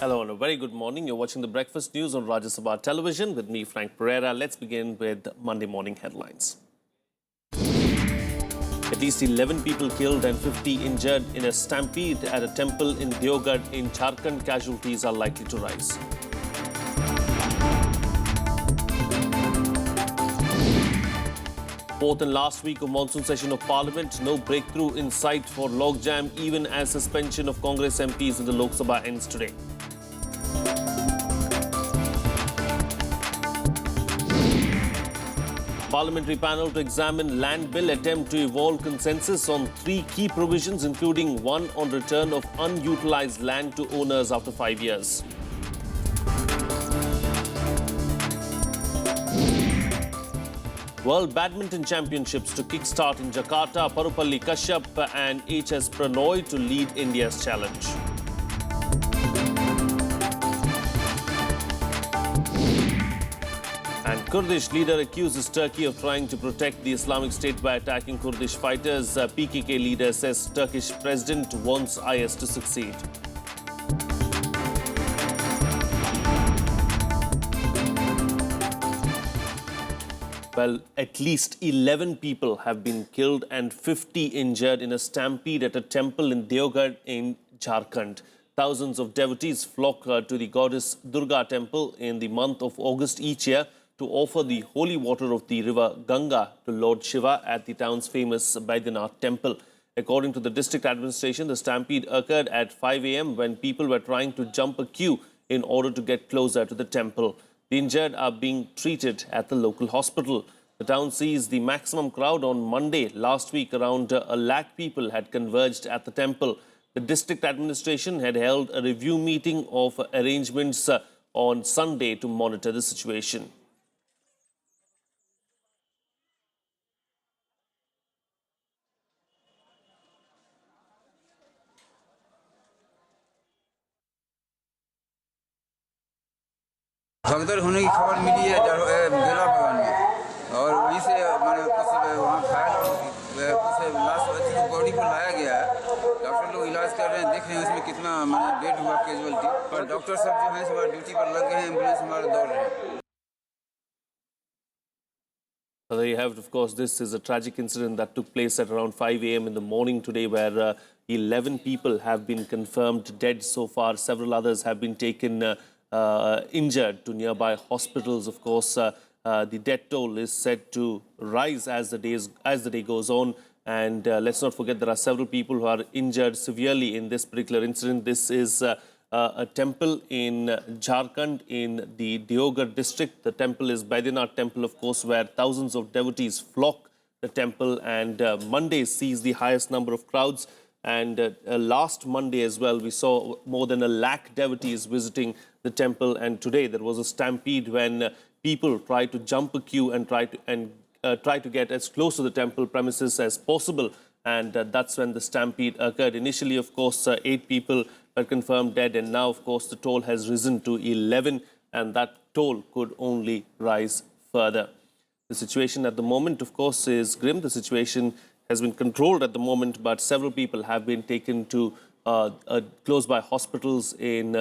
Hello and a very good morning. You're watching the Breakfast News on Rajya Sabha television with me, Frank Pereira. Let's begin with Monday morning headlines. At least 11 people killed and 50 injured in a stampede at a temple in Deoghar in Jharkhand. Casualties are likely to rise. Fourth and last week of monsoon session of Parliament. No breakthrough in sight for logjam, even as suspension of Congress MPs in the Lok Sabha ends today. Parliamentary panel to examine land bill attempt to evolve consensus on 3 key provisions, including one on return of unutilized land to owners after 5 years. World Badminton Championships to kickstart in Jakarta. Parupalli Kashyap and HS Pranoy to lead India's challenge. And Kurdish leader accuses Turkey of trying to protect the Islamic State by attacking Kurdish fighters. PKK leader says Turkish president wants IS to succeed. Well, at least 11 people have been killed and 50 injured in a stampede at a temple in Deoghar in Jharkhand. Thousands of devotees flock to the goddess Durga temple in the month of August each year to offer the holy water of the river Ganga to Lord Shiva at the town's famous Baidyanath temple. According to the district administration, the stampede occurred at 5 a.m. when people were trying to jump a queue in order to get closer to the temple. The injured are being treated at the local hospital. The town sees the maximum crowd on Monday. Last week, around 1 lakh people had converged at the temple. The district administration had held a review meeting of arrangements on Sunday to monitor the situation. भगदड़ होने की खबर मिली है बेला भवन में और वहीं से मैंने कुछ वहाँ घायल और कुछ लाश बॉडी को लाया गया है। डॉक्टर लोग इलाज कर रहे हैं, देख रहे हैं उसमें कितना मैंने डेड हुआ कैजुअलिटी, और डॉक्टर सब जो हैं हमारे ड्यूटी पर लग गए हैं, एम्बुलेंस हमारे दौड़ रहे हैं। So there you have it. Of course, this is a tragic incident that took place at around 5 a.m. in the morning today, where 11 people have been confirmed dead so far. Several others have been taken injured to nearby hospitals. Of course, the death toll is set to rise as the day goes on. And let's not forget, there are several people who are injured severely in this particular incident. This is a temple in Jharkhand in the Deoghar district. The temple is Baidyanath temple, of course, where thousands of devotees flock the temple, and Monday sees the highest number of crowds. And last Monday as well, we saw more than 1 lakh devotees visiting the temple. And today there was a stampede when people tried to jump a queue and try to get as close to the temple premises as possible. And that's when the stampede occurred. Initially, of course, 8 people were confirmed dead, and now, of course, the toll has risen to 11, and that toll could only rise further. The situation at the moment, of course, is grim. The situation has been controlled at the moment, but several people have been taken to close by hospitals in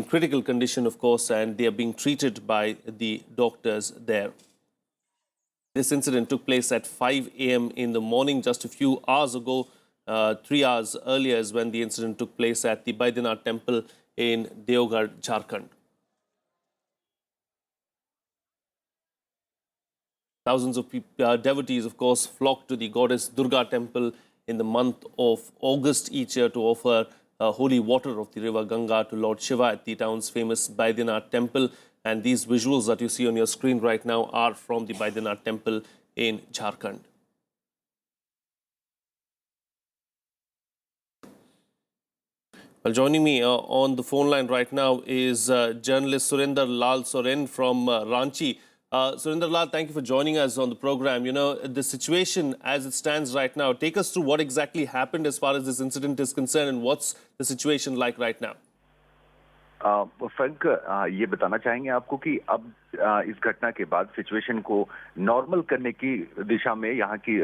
critical condition, of course, and they are being treated by the doctors there. This incident took place at 5 a.m. in the morning, just a few hours ago. 3 hours earlier is when the incident took place at the Baidyanath temple in Deoghar, Jharkhand. Thousands of devotees, of course, flock to the goddess Durga temple in the month of August each year to offer holy water of the river Ganga to Lord Shiva at the town's famous Baidyanath temple. And these visuals that you see on your screen right now are from the Baidyanath temple in Jharkhand. Well, joining me on the phone line right now is journalist Surinder Lal Soren from Ranchi. Surinder Lal, thank you for joining us on the program. You know, the situation as it stands right now, take us through what exactly happened as far as this incident is concerned, and what's the situation like right now? Frank, ये बताना चाहेंगे आपको कि अब इस घटना के बाद सिचुएशन को नॉर्मल करने की दिशा में यहाँ की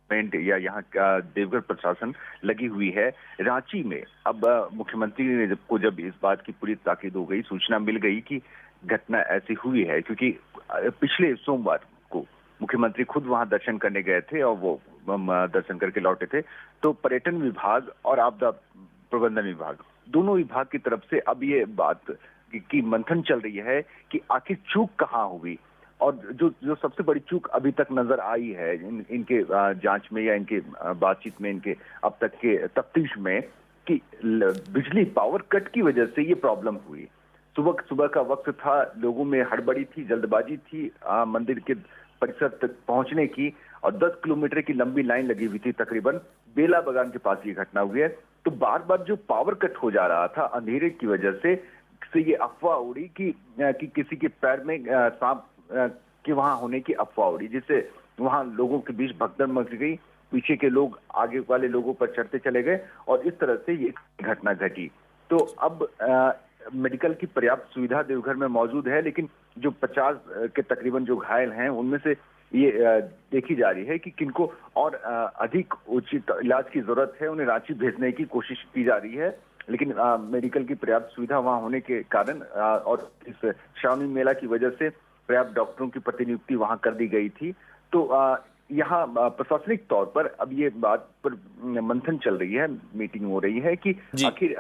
गवर्नमेंट या यहाँ का देवघर प्रशासन लगी हुई है। रांची में अब मुख्यमंत्री ने जब इस बात की पूरी ताकीद हो गई, सूचना मिल गई कि घटना ऐसी हुई है, क्योंकि पिछले सोमवार को मुख्यमंत्री खुद वहां दर्शन करने गए थे और वो दर्शन करके लौटे थे, तो पर्यटन विभाग और आपदा प्रबंधन विभाग, दोनों विभाग की तरफ से अब ये बात की मंथन चल रही है कि आखिर चूक कहाँ हुई। और जो सबसे बड़ी चूक अभी तक नजर आई है इनके जांच में या इनके बातचीत में, इनके अब तक के तफ्तीश में, कि बिजली पावर कट की वजह से ये प्रॉब्लम हुई। सुबह सुबह का वक्त था, लोगों में हड़बड़ी थी, जल्दबाजी थी मंदिर के परिसर तक पहुंचने की, और 10 किलोमीटर की लंबी लाइन लगी हुई थी तकरीबन। बेला बागान के पास ये घटना हुई है। तो बार बार जो पावर कट हो जा रहा था अंधेरे की वजह से ये अफवाह उड़ी कि किसी के पैर में सांप के वहां होने की अफवाह उड़ी, जिससे वहां लोगों के बीच भगदड़ मच गई। पीछे के लोग आगे वाले लोगों पर चढ़ते चले गए और इस तरह से ये घटना घटी। तो अब मेडिकल की पर्याप्त सुविधा देवघर में मौजूद है, लेकिन जो 50 के तकरीबन जो घायल हैं उनमें से ये देखी जा रही है कि किनको और अधिक उचित इलाज की जरूरत है, उन्हें रांची भेजने की कोशिश की जा रही है। लेकिन मेडिकल की पर्याप्त सुविधा वहां होने के कारण और इस श्रावणी मेला की वजह से पर्याप्त डॉक्टरों की प्रतिनियुक्ति वहां कर दी गई थी। तो यहाँ प्रशासनिक तौर पर अब ये बात पर मंथन चल रही है, मीटिंग हो रही है कि आखिर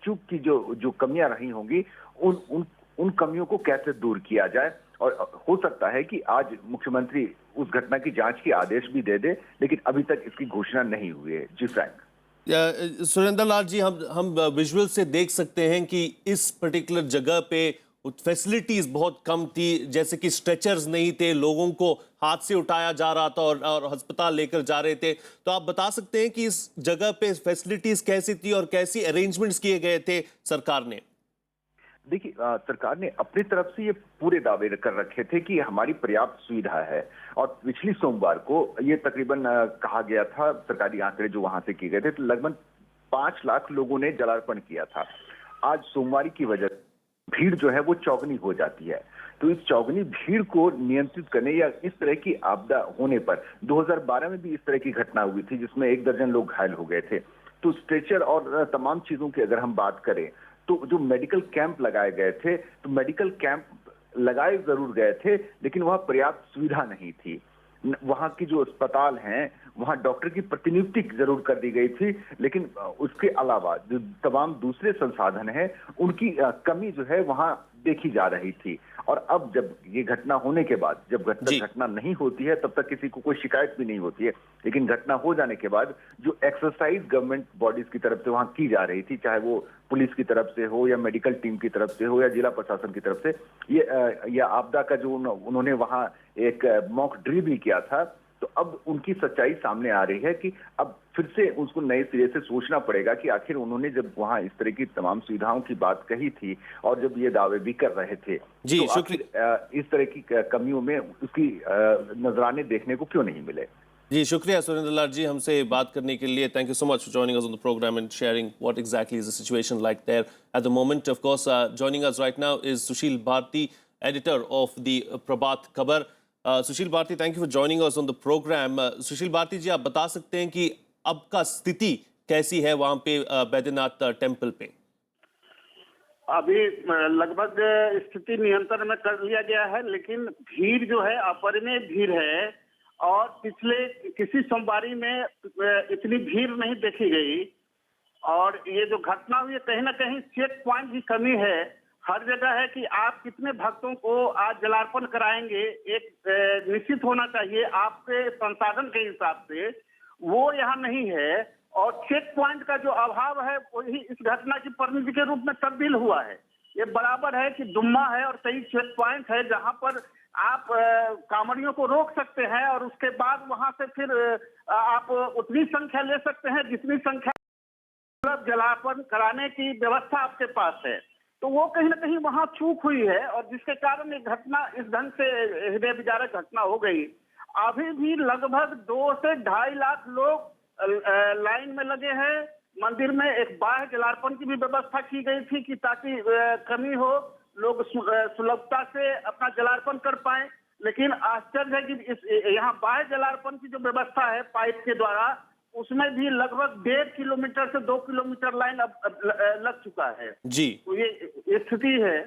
चूक की जो कमियां रही होंगी उन कमियों को कैसे दूर किया जाए। और हो सकता है कि आज मुख्यमंत्री उस घटना की जांच के आदेश भी दे दे, लेकिन अभी तक इसकी घोषणा नहीं हुई है। जी फ्रैंक। सुरेंद्र लाल जी, हम विजुअल से देख सकते हैं कि इस पर्टिकुलर जगह पे फैसिलिटीज बहुत कम थी, जैसे कि स्ट्रेचर्स नहीं थे, लोगों को हाथ से उठाया जा रहा था और अस्पताल लेकर जा रहे थे। तो आप बता सकते हैं कि इस जगह पे फैसिलिटीज कैसी थी और कैसी अरेंजमेंट्स किए गए थे सरकार ने? देखिए, सरकार ने अपनी तरफ से ये पूरे दावे कर रखे थे कि हमारी पर्याप्त सुविधा है। और पिछली सोमवार को ये तकरीबन कहा गया था, सरकारी आंकड़े जो वहां से किए गए थे, तो लगभग 5 लाख लोगों ने जलार्पण किया था। आज सोमवार की वजह भीड़ जो है वो चौगनी हो जाती है। तो इस चौगनी भीड़ को नियंत्रित करने या इस तरह की आपदा होने पर 2012 में भी इस तरह की घटना हुई थी जिसमें 1 दर्जन लोग घायल हो गए थे। तो स्ट्रेचर और तमाम चीजों की अगर हम बात करें, तो जो मेडिकल कैंप लगाए गए थे, तो मेडिकल कैंप लगाए जरूर गए थे, लेकिन वहां पर्याप्त सुविधा नहीं थी। वहां की जो अस्पताल हैं वहां डॉक्टर की प्रतिनियुक्ति जरूर कर दी गई थी, लेकिन उसके अलावा जो तमाम दूसरे संसाधन हैं उनकी कमी जो है वहां देखी जा रही थी। और अब जब ये घटना होने के बाद, जब घटना नहीं होती है तब तक किसी को कोई शिकायत भी नहीं होती है, लेकिन घटना हो जाने के बाद जो एक्सरसाइज गवर्नमेंट बॉडीज की तरफ से वहां की जा रही थी, चाहे वो पुलिस की तरफ से हो या मेडिकल टीम की तरफ से हो या जिला प्रशासन की तरफ से, ये आपदा का जो उन्होंने वहां एक मॉक ड्रिल भी किया था, तो अब उनकी सच्चाई सामने आ रही है कि अब फिर से उसको नए सिरे से सोचना पड़ेगा कि आखिर उन्होंने जब वहां इस तरह की तमाम सुविधाओं की बात कही थी और जब ये दावे भी कर रहे थे, तो आखिर इस तरह की कमियों में उसकी नजराने देखने को क्यों नहीं मिले। जी, शुक्रिया सुरेंद्र लाल जी हमसे बात करने के लिए। Thank you so much for joining us on the programme and sharing what exactly is the situation like there at the moment. Of course joining us right now is Sushil Bharti, editor of the Prabhat Khabar. Sushil Bharti, thank you for joining us on the programme. Sushil Bharti ji, आप बता सकते हैं कि अब का स्थिति कैसी है वहां पे बैद्यनाथ टेम्पल पे? अभी लगभग स्थिति नियंत्रण में कर लिया गया है, लेकिन भीड़ जो है अपरिमेय भीड़ है और पिछले किसी सोमवारी में इतनी भीड़ नहीं देखी गई। और ये जो घटना हुई है, कहीं ना कहीं चेक पॉइंट की कमी है। हर जगह है कि आप कितने भक्तों को आज जलार्पण कराएंगे, एक निश्चित होना चाहिए आपके संसाधन के हिसाब से, वो यहाँ नहीं है। और चेक पॉइंट का जो अभाव है वही इस घटना की परिणति के रूप में तब्दील हुआ है। ये बराबर है कि दुम्मा है और कई चेक पॉइंट है जहां पर आप कांवड़ियों को रोक सकते हैं और उसके बाद वहां से फिर आप उतनी संख्या ले सकते हैं जितनी संख्या जलार्पण कराने की व्यवस्था आपके पास है। तो वो कहीं ना कहीं वहां चूक हुई है और जिसके कारण ये घटना इस ढंग से हृदय विदारक घटना हो गई। अभी भी लगभग 2 से 2.5 लाख लोग लाइन में लगे हैं। मंदिर में एक बाह्य जलार्पण की भी व्यवस्था की गई थी कि ताकि कमी हो, लोग सुलभता से अपना जलार्पण कर पाए। लेकिन आश्चर्य है कि इस यहाँ बाह्य जलार्पण की जो व्यवस्था है पाइप के द्वारा, उसमें भी लगभग 1.5 किलोमीटर से 2 किलोमीटर लाइन अब लग चुका है। जी तो ये स्थिति है।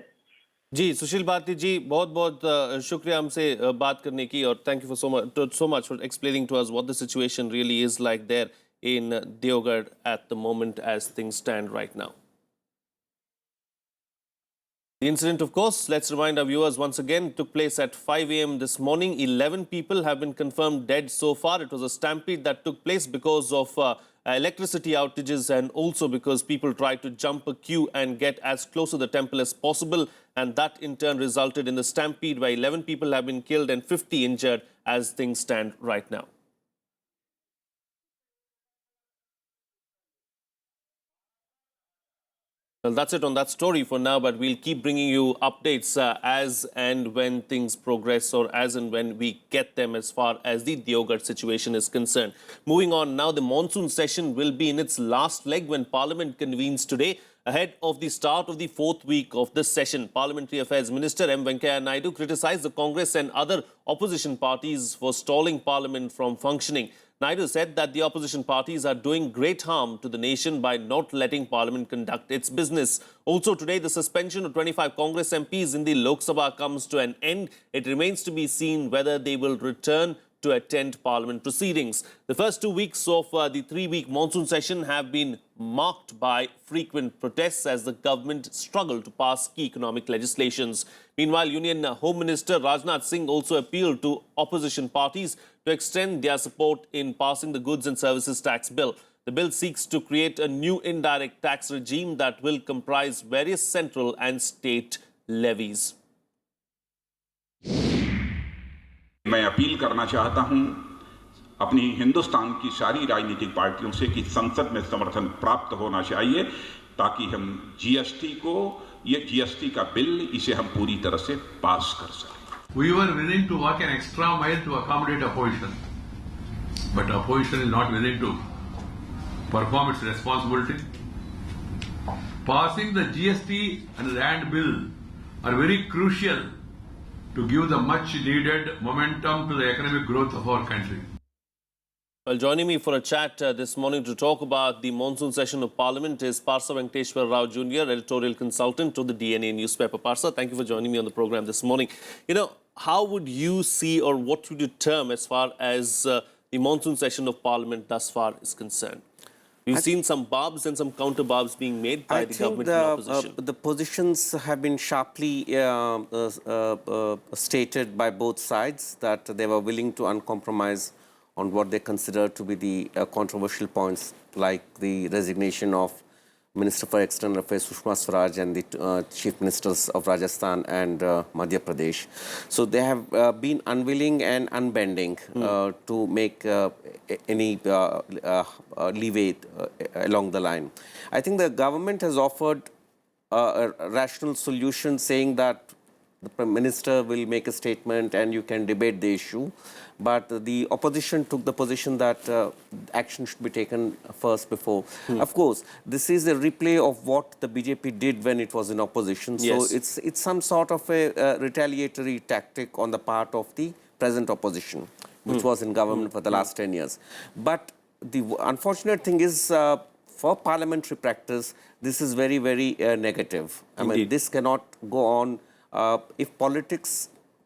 जी, सुशील भारती जी, बहुत बहुत शुक्रिया हमसे बात करने की, और thank you for so much for explaining to us what the situation really is like there in Deoghar at the moment as things stand right now. The incident, of course, let's remind our viewers once again, took place at 5 a.m. this morning. 11 people have been confirmed dead so far. It was a stampede that took place because of electricity outages, and also because people tried to jump a queue and get as close to the temple as possible. And that in turn resulted in the stampede where 11 people have been killed and 50 injured as things stand right now. Well, that's it on that story for now, but we'll keep bringing you updates as and when things progress, or as and when we get them as far as the Deoghar situation is concerned. Moving on now, the monsoon session will be in its last leg when Parliament convenes today. Ahead of the start of the fourth week of this session, Parliamentary Affairs Minister M. Venkaiah Naidu criticized the Congress and other opposition parties for stalling Parliament from functioning. Naidu said that the opposition parties are doing great harm to the nation by not letting Parliament conduct its business. Also today, the suspension of 25 Congress MPs in the Lok Sabha comes to an end. It remains to be seen whether they will return to attend Parliament proceedings. The first 2 weeks of the 3-week monsoon session have been marked by frequent protests as the government struggled to pass key economic legislations. Meanwhile, Union Home Minister Rajnath Singh also appealed to opposition parties to extend their support in passing the Goods and Services Tax Bill. The bill seeks to create a new indirect tax regime that will comprise various central and state levies. मैं appeal करना चाहता हूं अपनी हिंदुस्तान की सारी राजनीतिक पार्टियों से कि संसद में समर्थन प्राप्त होना चाहिए ताकि हम जीएसटी का बिल इसे हम पूरी तरह से पास कर सकें. We were willing to walk an extra mile to accommodate opposition, but opposition is not willing to perform its responsibility. Passing the GST and land bill are very crucial to give the much needed momentum to the economic growth of our country. Well, joining me for a chat this morning to talk about the monsoon session of Parliament is Parsa Venkateshwar Rao Jr., editorial consultant to the DNA newspaper. Parsa, thank you for joining me on the program this morning. You know, how would you see, or what would you term as far as the monsoon session of Parliament thus far is concerned? We've seen some barbs and some counter-barbs being made by the government and opposition. The positions have been sharply stated by both sides, that they were willing to uncompromise on what they consider to be the controversial points, like the resignation of Minister for External Affairs Sushma Swaraj and the Chief Ministers of Rajasthan and Madhya Pradesh. So they have been unwilling and unbending to make any leeway along the line. I think the government has offered a rational solution, saying that the Prime Minister will make a statement and you can debate the issue. But the opposition took the position that action should be taken first before. Of course, this is a replay of what the BJP did when it was in opposition. Yes. So it's some sort of a retaliatory tactic on the part of the present opposition, which was in government for the last 10 years. But the unfortunate thing is, for parliamentary practice, this is very, very negative. I mean, this cannot go on. If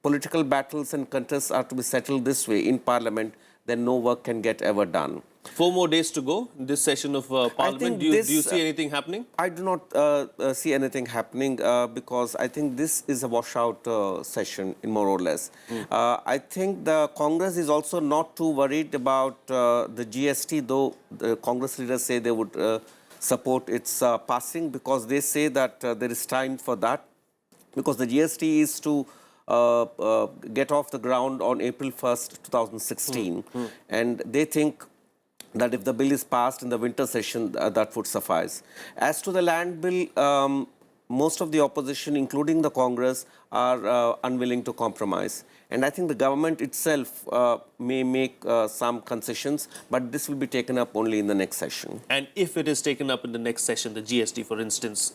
political battles and contests are to be settled this way in Parliament, then no work can get ever done. 4 more days to go in this session of Parliament. Do you see anything happening? I do not see anything happening because I think this is a washout session, in more or less. I think the Congress is also not too worried about the GST, though the Congress leaders say they would support its passing, because they say that there is time for that, because the GST is to get off the ground on April 1st, 2016. And they think that if the bill is passed in the winter session, that would suffice. As to the land bill, most of the opposition, including the Congress, are unwilling to compromise. And I think the government itself may make some concessions, but this will be taken up only in the next session. And if it is taken up in the next session, the GST, for instance,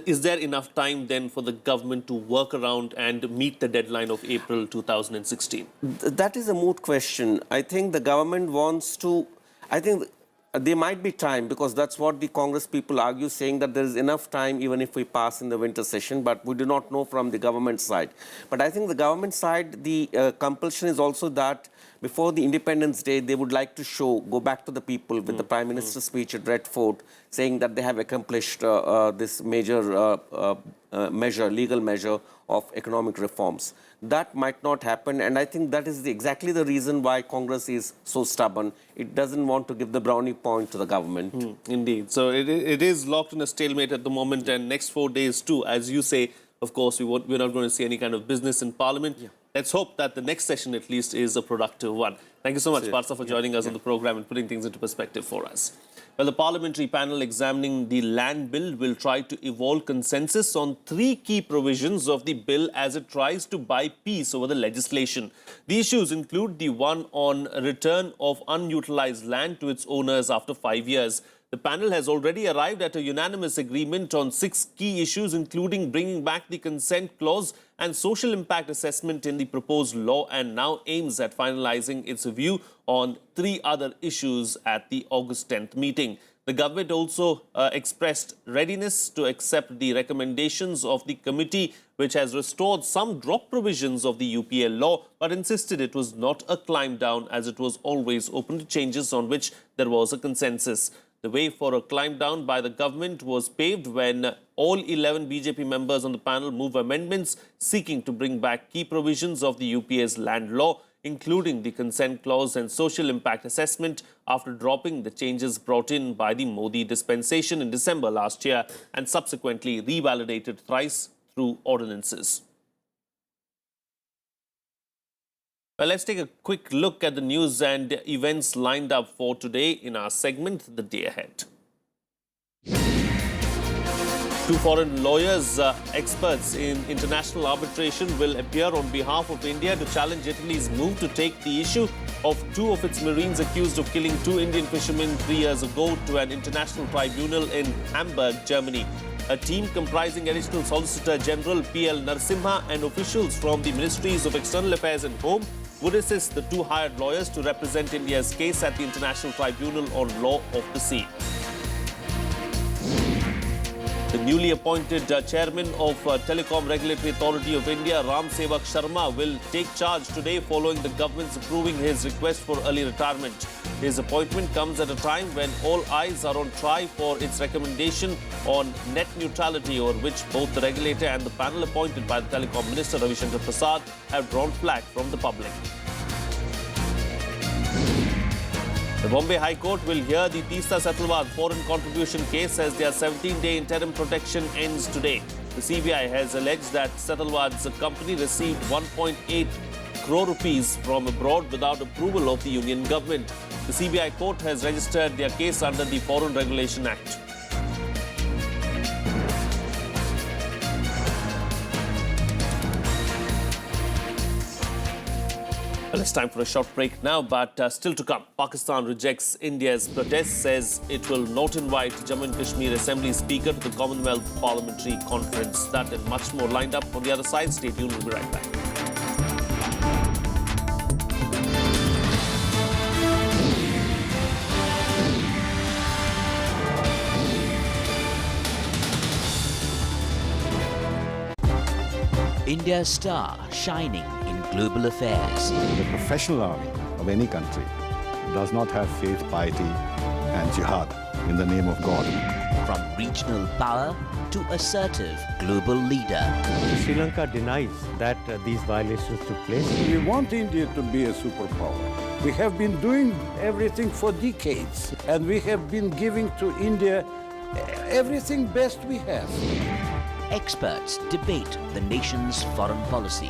Is there enough time then for the government to work around and meet the deadline of April 2016? That is a moot question. I think the government wants to, I think there might be time, because that's what the Congress people argue, saying that there is enough time even if we pass in the winter session, but we do not know from the government side. But I think the government side, the compulsion is also that before the Independence Day, they would like to go back to the people with the Prime Minister's speech at Red Fort, saying that they have accomplished this major legal measure of economic reforms. That might not happen, and I think that is exactly the reason why Congress is so stubborn. It doesn't want to give the brownie point to the government. Indeed. So it is locked in a stalemate at the moment, and next 4 days too, as you say, of course, we're not going to see any kind of business in Parliament. Yeah. Let's hope that the next session at least is a productive one. Thank you so much, Partha, for joining us on the program and putting things into perspective for us. Well, the parliamentary panel examining the land bill will try to evolve consensus on 3 key provisions of the bill as it tries to buy peace over the legislation. The issues include the one on return of unutilized land to its owners after 5 years. The panel has already arrived at a unanimous agreement on 6 key issues, including bringing back the consent clause and social impact assessment in the proposed law, and now aims at finalizing its view on 3 other issues at the August 10th meeting. The government also expressed readiness to accept the recommendations of the committee, which has restored some drop provisions of the UPL law, but insisted it was not a climb down, as it was always open to changes on which there was a consensus. The way for a climb down by the government was paved when all 11 BJP members on the panel moved amendments seeking to bring back key provisions of the UPA's land law, including the consent clause and social impact assessment, after dropping the changes brought in by the Modi dispensation in December last year and subsequently revalidated thrice through ordinances. Well, let's take a quick look at the news and events lined up for today in our segment, The Day Ahead. 2 foreign lawyers, experts in international arbitration, will appear on behalf of India to challenge Italy's move to take the issue of 2 of its Marines accused of killing 2 Indian fishermen 3 years ago to an international tribunal in Hamburg, Germany. A team comprising Additional Solicitor General P.L. Narasimha and officials from the Ministries of External Affairs and Home would assist the 2 hired lawyers to represent India's case at the International Tribunal on Law of the Sea. The newly appointed chairman of Telecom Regulatory Authority of India, Ram Sevak Sharma, will take charge today following the government's approving his request for early retirement. His appointment comes at a time when all eyes are on try for its recommendation on net neutrality, over which both the regulator and the panel appointed by the Telecom Minister Ravi Shankar Prasad have drawn flag from the public. The Bombay High Court will hear the Teesta Setalwad foreign contribution case as their 17-day interim protection ends today. The CBI has alleged that Setalwad's company received 1.8 crore rupees from abroad without approval of the union government. The CBI court has registered their case under the Foreign Regulation Act. Well, it's time for a short break now, but still to come. Pakistan rejects India's protest, says it will not invite Jammu and Kashmir Assembly Speaker to the Commonwealth Parliamentary Conference. That and much more lined up on the other side. Stay tuned, we'll be right back. India's star shining in global affairs. The professional army of any country does not have faith, piety and jihad in the name of God. From regional power to assertive global leader. Sri Lanka denies that these violations took place. We want India to be a superpower. We have been doing everything for decades, and we have been giving to India everything best we have. Experts debate the nation's foreign policy.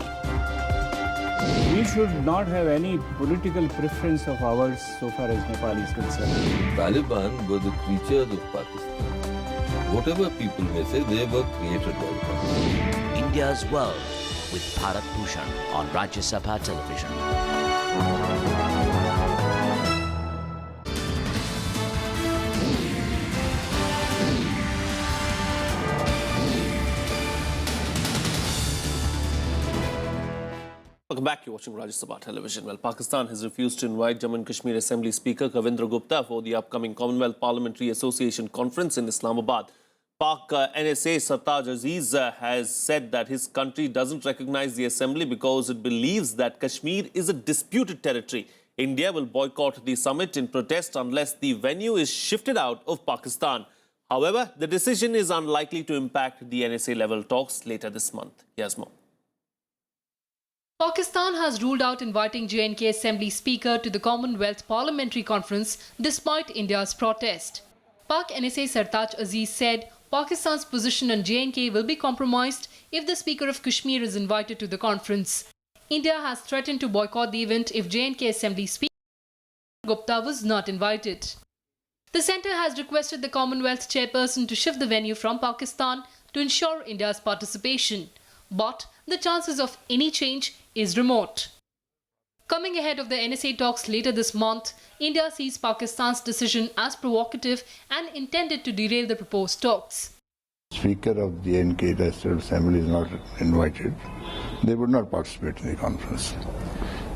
We should not have any political preference of ours so far as Nepal is concerned. Taliban were the creatures of Pakistan. Whatever people may say, they were created by Pakistan. India's World with Bharat Bhushan on Rajya Sabha television. Welcome back. You're watching Rajya Sabha television. Well, Pakistan has refused to invite Jammu and Kashmir Assembly Speaker Kavindra Gupta for the upcoming Commonwealth Parliamentary Association Conference in Islamabad. Pak NSA Sartaj Aziz has said that his country doesn't recognize the assembly because it believes that Kashmir is a disputed territory. India will boycott the summit in protest unless the venue is shifted out of Pakistan. However, the decision is unlikely to impact the NSA-level talks later this month. Here's more. Pakistan has ruled out inviting J&K Assembly Speaker to the Commonwealth Parliamentary Conference despite India's protest. Pak NSA Sartaj Aziz said Pakistan's position on J&K will be compromised if the Speaker of Kashmir is invited to the conference. India has threatened to boycott the event if J&K Assembly Speaker Gupta was not invited. The centre has requested the Commonwealth chairperson to shift the venue from Pakistan to ensure India's participation. But the chances of any change is remote. Coming ahead of the NSA talks later this month, India sees Pakistan's decision as provocative and intended to derail the proposed talks. Speaker of the J&K National Assembly is not invited. They would not participate in the conference.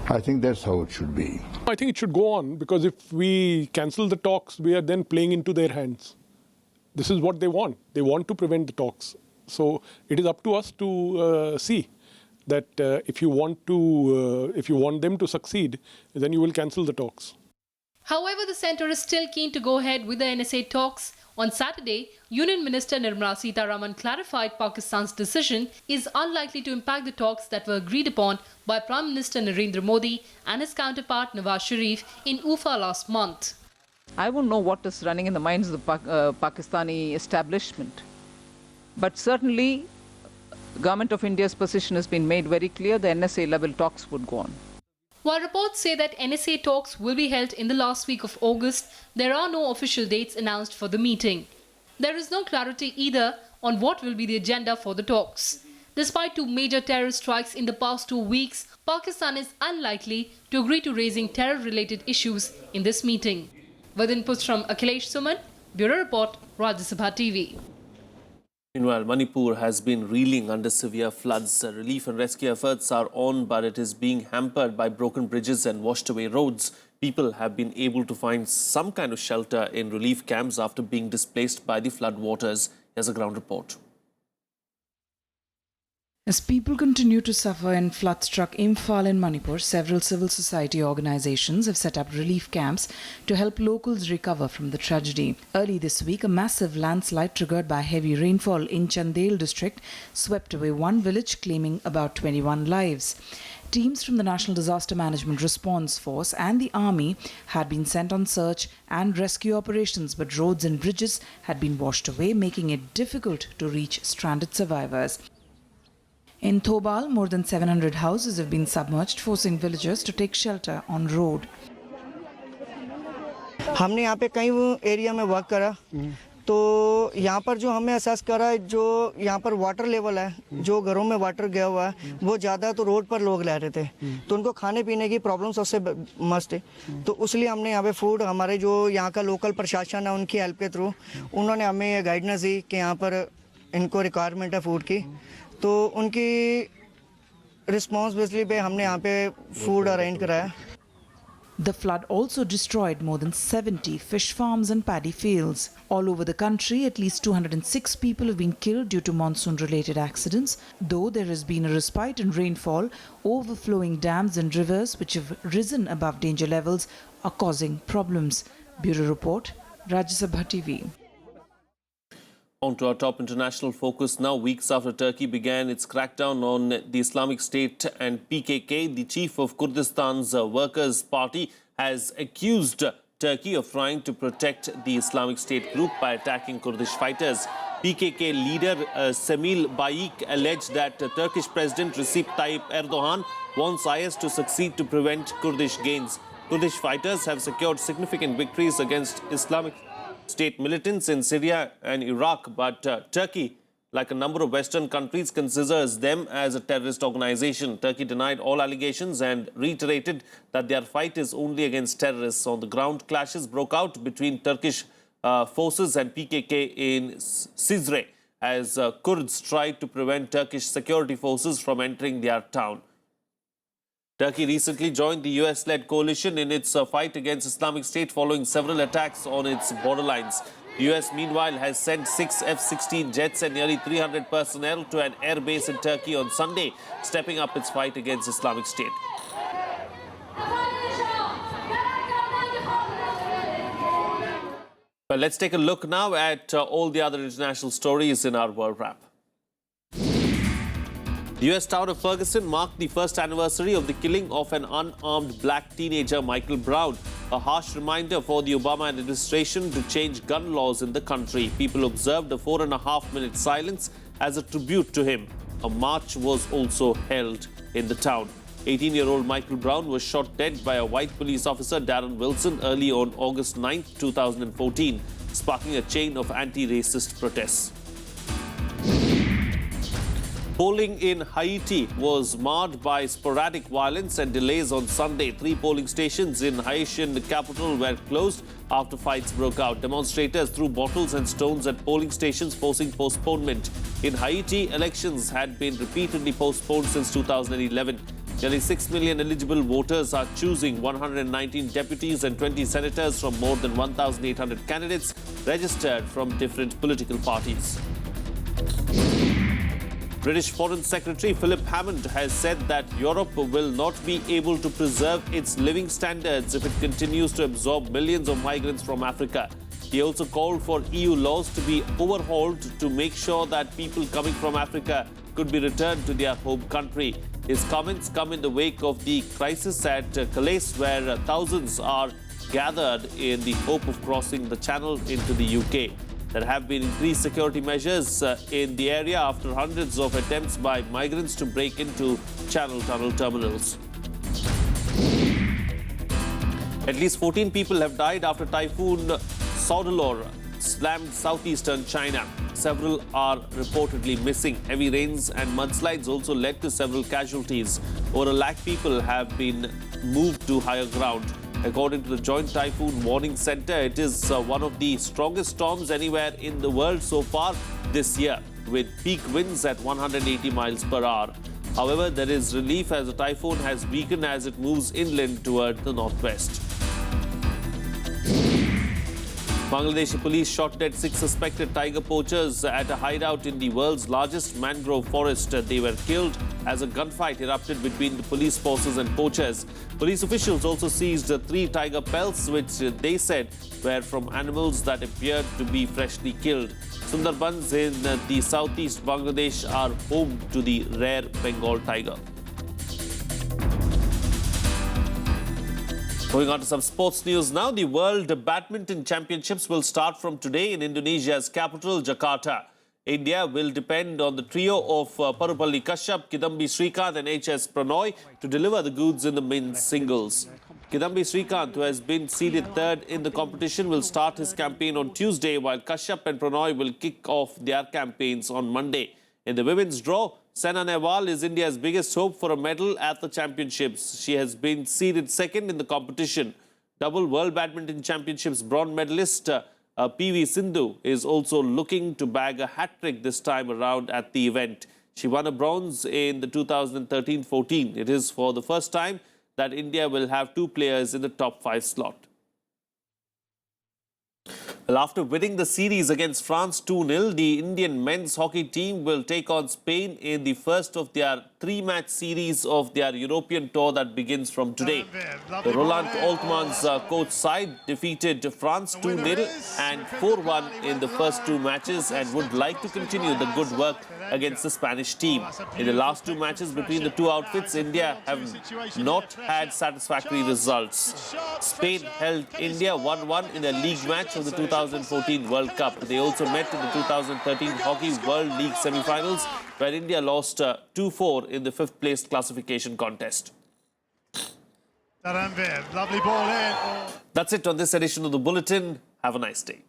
I think that's how it should be. I think it should go on because if we cancel the talks, we are then playing into their hands. This is what they want. They want to prevent the talks. So it is up to us to see that if you want them to succeed, then you will cancel the talks. However, the centre is still keen to go ahead with the NSA talks. On Saturday, Union Minister Nirmala Sitharaman clarified Pakistan's decision is unlikely to impact the talks that were agreed upon by Prime Minister Narendra Modi and his counterpart Nawaz Sharif in Ufa last month. I won't know what is running in the minds of the Pakistani establishment. But certainly, Government of India's position has been made very clear. The NSA level talks would go on. While reports say that NSA talks will be held in the last week of August, there are no official dates announced for the meeting. There is no clarity either on what will be the agenda for the talks. Despite two major terror strikes in the past 2 weeks, Pakistan is unlikely to agree to raising terror-related issues in this meeting. With inputs from Akhilesh Suman, Bureau Report, Rajya Sabha TV. Meanwhile, Manipur has been reeling under severe floods. Relief and rescue efforts are on, but it is being hampered by broken bridges and washed away roads. People have been able to find some kind of shelter in relief camps after being displaced by the flood waters. Here's a ground report. As people continue to suffer in flood-struck Imphal in Manipur, several civil society organizations have set up relief camps to help locals recover from the tragedy. Early this week, a massive landslide triggered by heavy rainfall in Chandel district swept away one village, claiming about 21 lives. Teams from the National Disaster Management Response Force and the Army had been sent on search and rescue operations, but roads and bridges had been washed away, making it difficult to reach stranded survivors. In Thobal, more than 700 houses have been submerged, forcing villagers to take shelter on road. हमने यहाँ पे कई area में work करा तो यहाँ पर जो हमें एहसास करा जो यहाँ पर वाटर लेवल है जो घरों में वाटर गया हुआ है वो ज़्यादा तो रोड पर लोग रह रहे थे तो उनको खाने पीने की प्रॉब्लम सबसे मस्ट है तो इसलिए हमने यहाँ पे फूड हमारे जो यहाँ का लोकल प्रशासन है उनकी हेल्प के थ्रू उन्होंने हमें गाइडेंस दी कि यहाँ पर इनको रिक्वायरमेंट है फूड की तो उनकी रिस्पॉन्सिबिलिटी पे हमने यहाँ पे फूड अरेंज कराया. The flood also destroyed more than 70 fish farms and paddy fields. All over the country, at least 206 people have been killed due to monsoon-related accidents. Though there has been a respite in rainfall, overflowing dams and rivers which have risen above danger levels are causing problems. Bureau Report, Rajya Sabha TV. On to our top international focus now. Weeks after Turkey began its crackdown on the Islamic State and PKK, the chief of Kurdistan's Workers' Party has accused Turkey of trying to protect the Islamic State group by attacking Kurdish fighters. PKK leader Semil Bayik alleged that Turkish President Recep Tayyip Erdogan wants IS to succeed to prevent Kurdish gains. Kurdish fighters have secured significant victories against Islamic State militants in Syria and Iraq, but Turkey, like a number of Western countries, considers them as a terrorist organization. Turkey denied all allegations and reiterated that their fight is only against terrorists. On the ground, clashes broke out between Turkish forces and PKK in Cizre as Kurds tried to prevent Turkish security forces from entering their town. Turkey recently joined the US-led coalition in its fight against Islamic State following several attacks on its borderlines. The US, meanwhile, has sent 6 F-16 jets and nearly 300 personnel to an air base in Turkey on Sunday, stepping up its fight against Islamic State. Well, let's take a look now at all the other international stories in our World Wrap. The US town of Ferguson marked the first anniversary of the killing of an unarmed black teenager, Michael Brown, a harsh reminder for the Obama administration to change gun laws in the country. People observed a 4.5-minute silence as a tribute to him. A march was also held in the town. 18-year-old Michael Brown was shot dead by a white police officer, Darren Wilson, early on August 9, 2014, sparking a chain of anti-racist protests. Polling in Haiti was marred by sporadic violence and delays on Sunday. 3 polling stations in Haitian capital were closed after fights broke out. Demonstrators threw bottles and stones at polling stations, forcing postponement. In Haiti, elections had been repeatedly postponed since 2011. Nearly 6 million eligible voters are choosing 119 deputies and 20 senators from more than 1,800 candidates registered from different political parties. British Foreign Secretary Philip Hammond has said that Europe will not be able to preserve its living standards if it continues to absorb millions of migrants from Africa. He also called for EU laws to be overhauled to make sure that people coming from Africa could be returned to their home country. His comments come in the wake of the crisis at Calais, where thousands are gathered in the hope of crossing the Channel into the UK. There have been increased security measures in the area after hundreds of attempts by migrants to break into Channel Tunnel terminals. At least 14 people have died after Typhoon Saudalor slammed southeastern China. Several are reportedly missing. Heavy rains and mudslides also led to several casualties. Over 1 lakh people have been moved to higher ground. According to the Joint Typhoon Warning Center, it is one of the strongest storms anywhere in the world so far this year, with peak winds at 180 miles per hour. However, there is relief as the typhoon has weakened as it moves inland toward the northwest. Bangladeshi police shot dead 6 suspected tiger poachers at a hideout in the world's largest mangrove forest. They were killed as a gunfight erupted between the police forces and poachers. Police officials also seized 3 tiger pelts, which they said were from animals that appeared to be freshly killed. Sundarbans in the southeast Bangladesh are home to the rare Bengal tiger. Going on to some sports news now. The World Badminton Championships will start from today in Indonesia's capital, Jakarta. India will depend on the trio of Parupalli Kashyap, Kidambi Srikanth and HS Pranoy to deliver the goods in the men's singles. Kidambi Srikanth, who has been seeded 3rd in the competition, will start his campaign on Tuesday, while Kashyap and Pranoy will kick off their campaigns on Monday. In the women's draw, Saina Nehwal is India's biggest hope for a medal at the championships. She has been seeded 2nd in the competition. Double World Badminton Championships bronze medalist PV Sindhu is also looking to bag a hat-trick this time around at the event. She won a bronze in the 2013-14. It is for the first time that India will have 2 players in the top 5 slot. Well, after winning the series against France 2-0, the Indian men's hockey team will take on Spain in the first of their 3-match series of their European tour that begins from today. The Roland Altmann's coach side defeated France 2-0 and 4-1 in the first 2 matches and would like to continue the good work against the Spanish team. In the last 2 matches between the 2 outfits, India have not had satisfactory results. Spain held India 1-1 in a league match of the 2014 World Cup. They also met in the 2013 Hockey World League semi-finals, where India lost 2-4 in the 5th place classification contest. Lovely ball in. That's it on this edition of the Bulletin. Have a nice day.